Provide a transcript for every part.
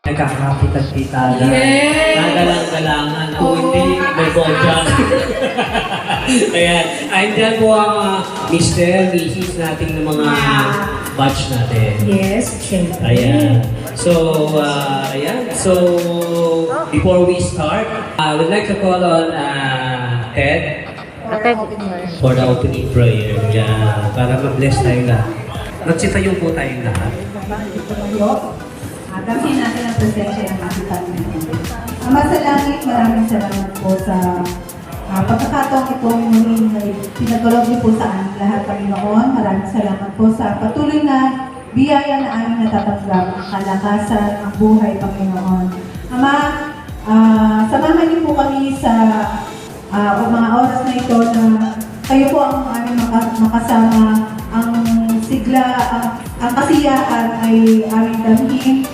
Nagkakapitan-pitan. Yes! Nagalang-galangan. Ako hindi, may bojang. Ayan. Andyan po ang Mr. Mrs. nating ng mga batch natin. Yes, syempre. Ayan. So, ayan. So, before we start, I would like to call on Ted for the opening prayer. Yeah, para mag-bless tayo lahat. Nagsitayo po tayong lahat. Damhin natin ang presensya ng ating Panginoon. Ama sa langit, maraming salamat po sa pagkakataong itong muling pinagkaloob niyo po sa aming lahat, Panginoon. Maraming salamat po sa patuloy na biyaya na aming natatanggap, ang kalakasan, ang buhay, Panginoon. Ama, samahan niyo po kami sa mga oras na ito na kayo po ang aming makasama, ang sigla, ang kasiyahan ay aming damhin.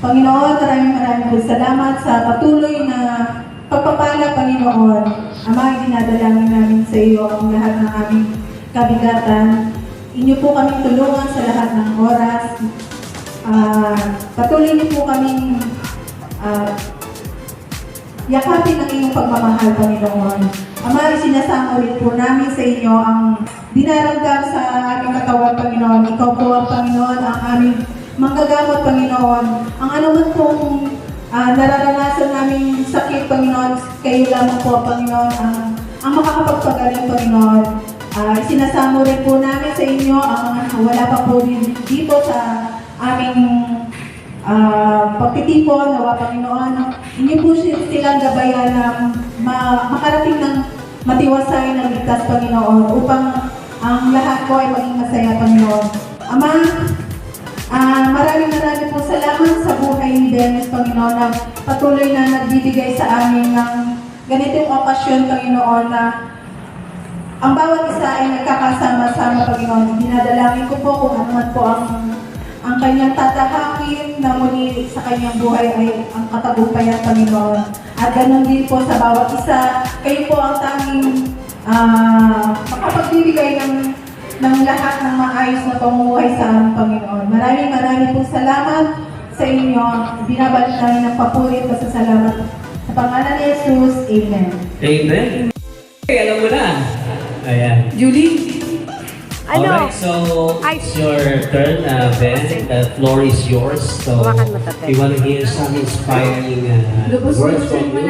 Panginoon, maraming po salamat sa patuloy na pagpapala, Panginoon. Ama, dinadalangin namin sa iyo ang lahat ng aming kabigatan. Inyo po kaming tulungan sa lahat ng oras. Patuloy niyo po kaming yakapin ang iyong pagmamahal, Panginoon. Ama, isinasama ulit po namin sa inyo ang dinaramdam sa aming katawan, Panginoon. Ikaw po ang Panginoon, ang aming manggagamot, Panginoon. Ang anuman pong nararanasan namin sakit, Panginoon, kayo lamang po, Panginoon, ang makakapagpagaling, Panginoon. Isinasamo rin po namin sa inyo ang wala pa po dito sa aming pagtitipon, nawa, Panginoon. Inyo po silang gabayan na makarating ng matiwasay na ligtas, Panginoon, upang ang lahat po ay maging masaya, Panginoon. Ama, maraming po salamat sa buhay ni Dennis, Panginoon, na patuloy na nagbibigay sa amin ng ganitong okasyon, Panginoon, na ang bawat isa ay nagkakasama-sama, Panginoon. Dinadalangin ko po kung ano man po ang kanyang tatahakin na muli sa kanyang buhay ay ang katagumpayan, Panginoon. At ganun din po sa bawat isa, kayo po ang tanging makapagbibigay ng lahat ng maayos na pamumuhay sa aming Panginoon. Maraming po salamat sa inyo. Binabalik namin ng papurit at salamat sa pangalan ni Jesus. Amen. Amen. Okay, alam mo na. Ayan. Julie? Alright, so it's your turn, Ben. The floor is yours. So we want to hear some inspiring words from you.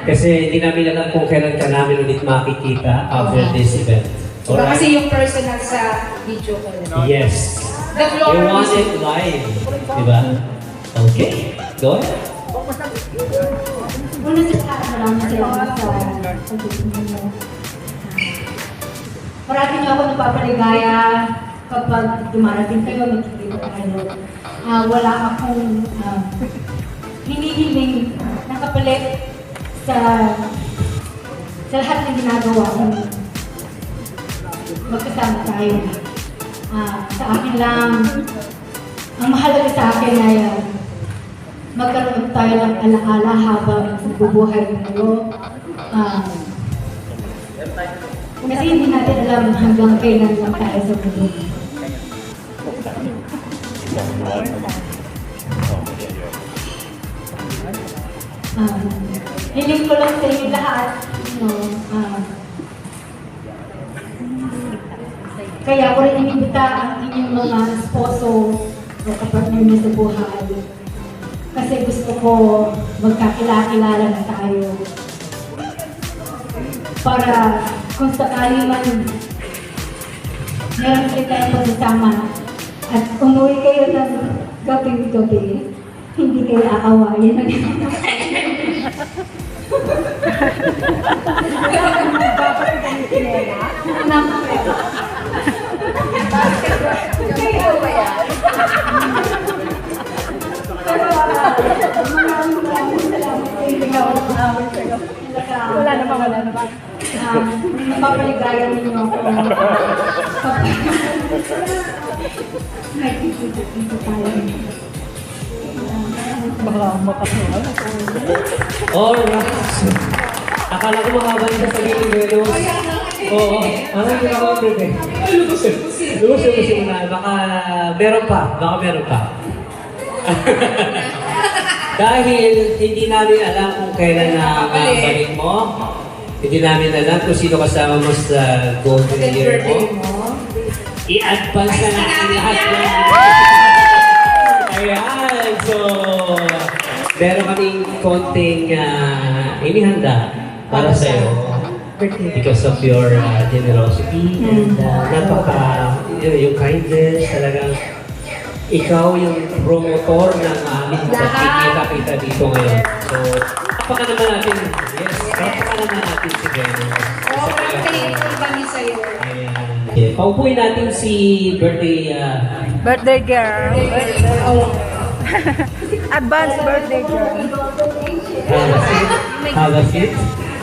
Kasi hindi namin alam kung kailan ka namin ulit makikita after this event. Diba kasi yung personal sa video ko. Yes. The floor You want is... it live. Diba? Okay. Go ahead. Una sa lahat, maraming salamat sa pagtitingin mo. Parati niyo ako napapaligaya kapag dumarating kayo, magkikita kayo. Wala akong hinihiling na kapalit sa lahat ng ginagawa ko. Magkasama tayo. Sa akin lang, ang mahalaga sa akin ay magkaroon tayo ng alaala habang nagbubuhay tayo. Kasi hindi natin alam hanggang kailan lang tayo sa mundo. Hiling ko lang sa inyo lahat, kaya ko rin inimbita ang inyong mga esposo o kapartner niyo sa buhay. Kasi gusto ko magkakilala na tayo. Para kung sakali man meron kayo tayong pagsasama at umuwi kayo ng gabi-gabi, hindi kayo aawayin. Wala naman. Napapaligaya ninyo ako. Nagkikita tayo. Baka makasuhan. Alright. Akala ko makabalik ka sa gilid, Velos. Oo. Ano yung nakakabalik eh? Lumusyo na. Baka meron pa. Dahil hindi namin alam kung kailan na balik mo. Hindi namin alam kung sino kasama mo sa golden year mo. I-advance na natin lahat yan. Ayan, so meron kaming konting inihanda para sa'yo because of your generosity and yung kindness, talagang ikaw yung promotor ng aming pagkikita-kita dito ngayon. So, kapaka naman natin, yes, kapaka naman natin si Beno. Oo, thankful kami sa'yo. Ayan. Yeah. Paupuin natin si birthday Birthday girl. Oh. Advance birthday girl. Have a seat.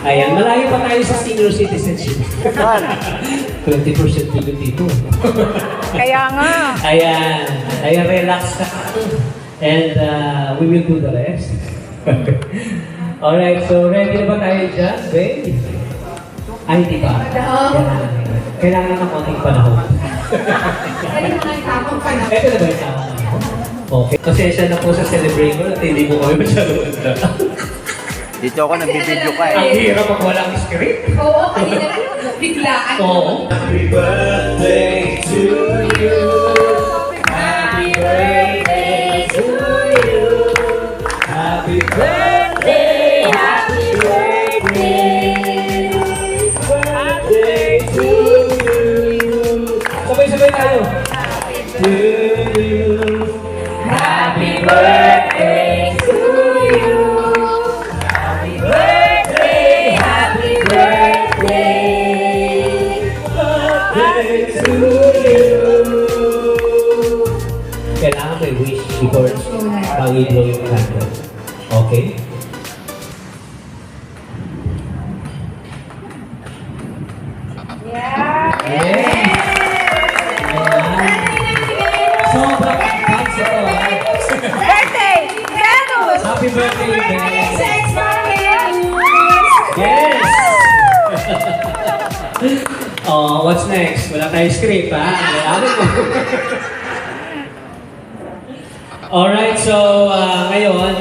Ayan, malayo pa tayo sa senior citizenship. 20% dito dito. Kaya nga. Ayan, relax ka. And we will do the rest. Alright, so ready na ba tayo dyan, babe? Ay, di ba? Kailangan ng konting panahon. Ano naman ang tamang panahon? Ito na ba yung tama? Okay. Pasensya na po sa celebration at hindi mo kami masyado handa. Dito ako nagbibideo ka Ang eh. hirap pag walang script. Oo, kanina biglaan. Oo. Happy birthday to you. Happy birthday to you. Happy birthday, happy birthday. Birthday to you. Sabay-sabay tayo. To you. Happy birthday to you. Happy birthday, happy birthday. Birthday to you. Kailangan may wish before pag-i-blow yung candle. Okay? Yes! Sobrang advance ito. Birthday! Venus! Happy birthday, Ben! Sex Yes! Oh, what's next? Wala tayong script, ha? Kailangan mo. Alright, so ngayon,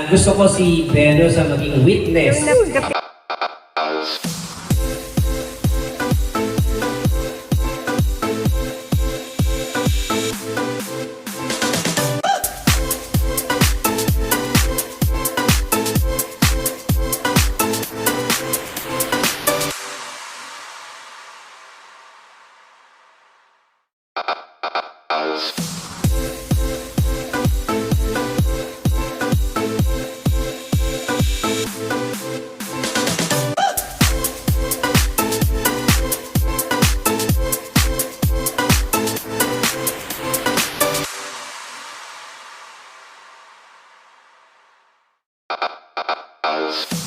gusto ko si Beno sa maging witness. House.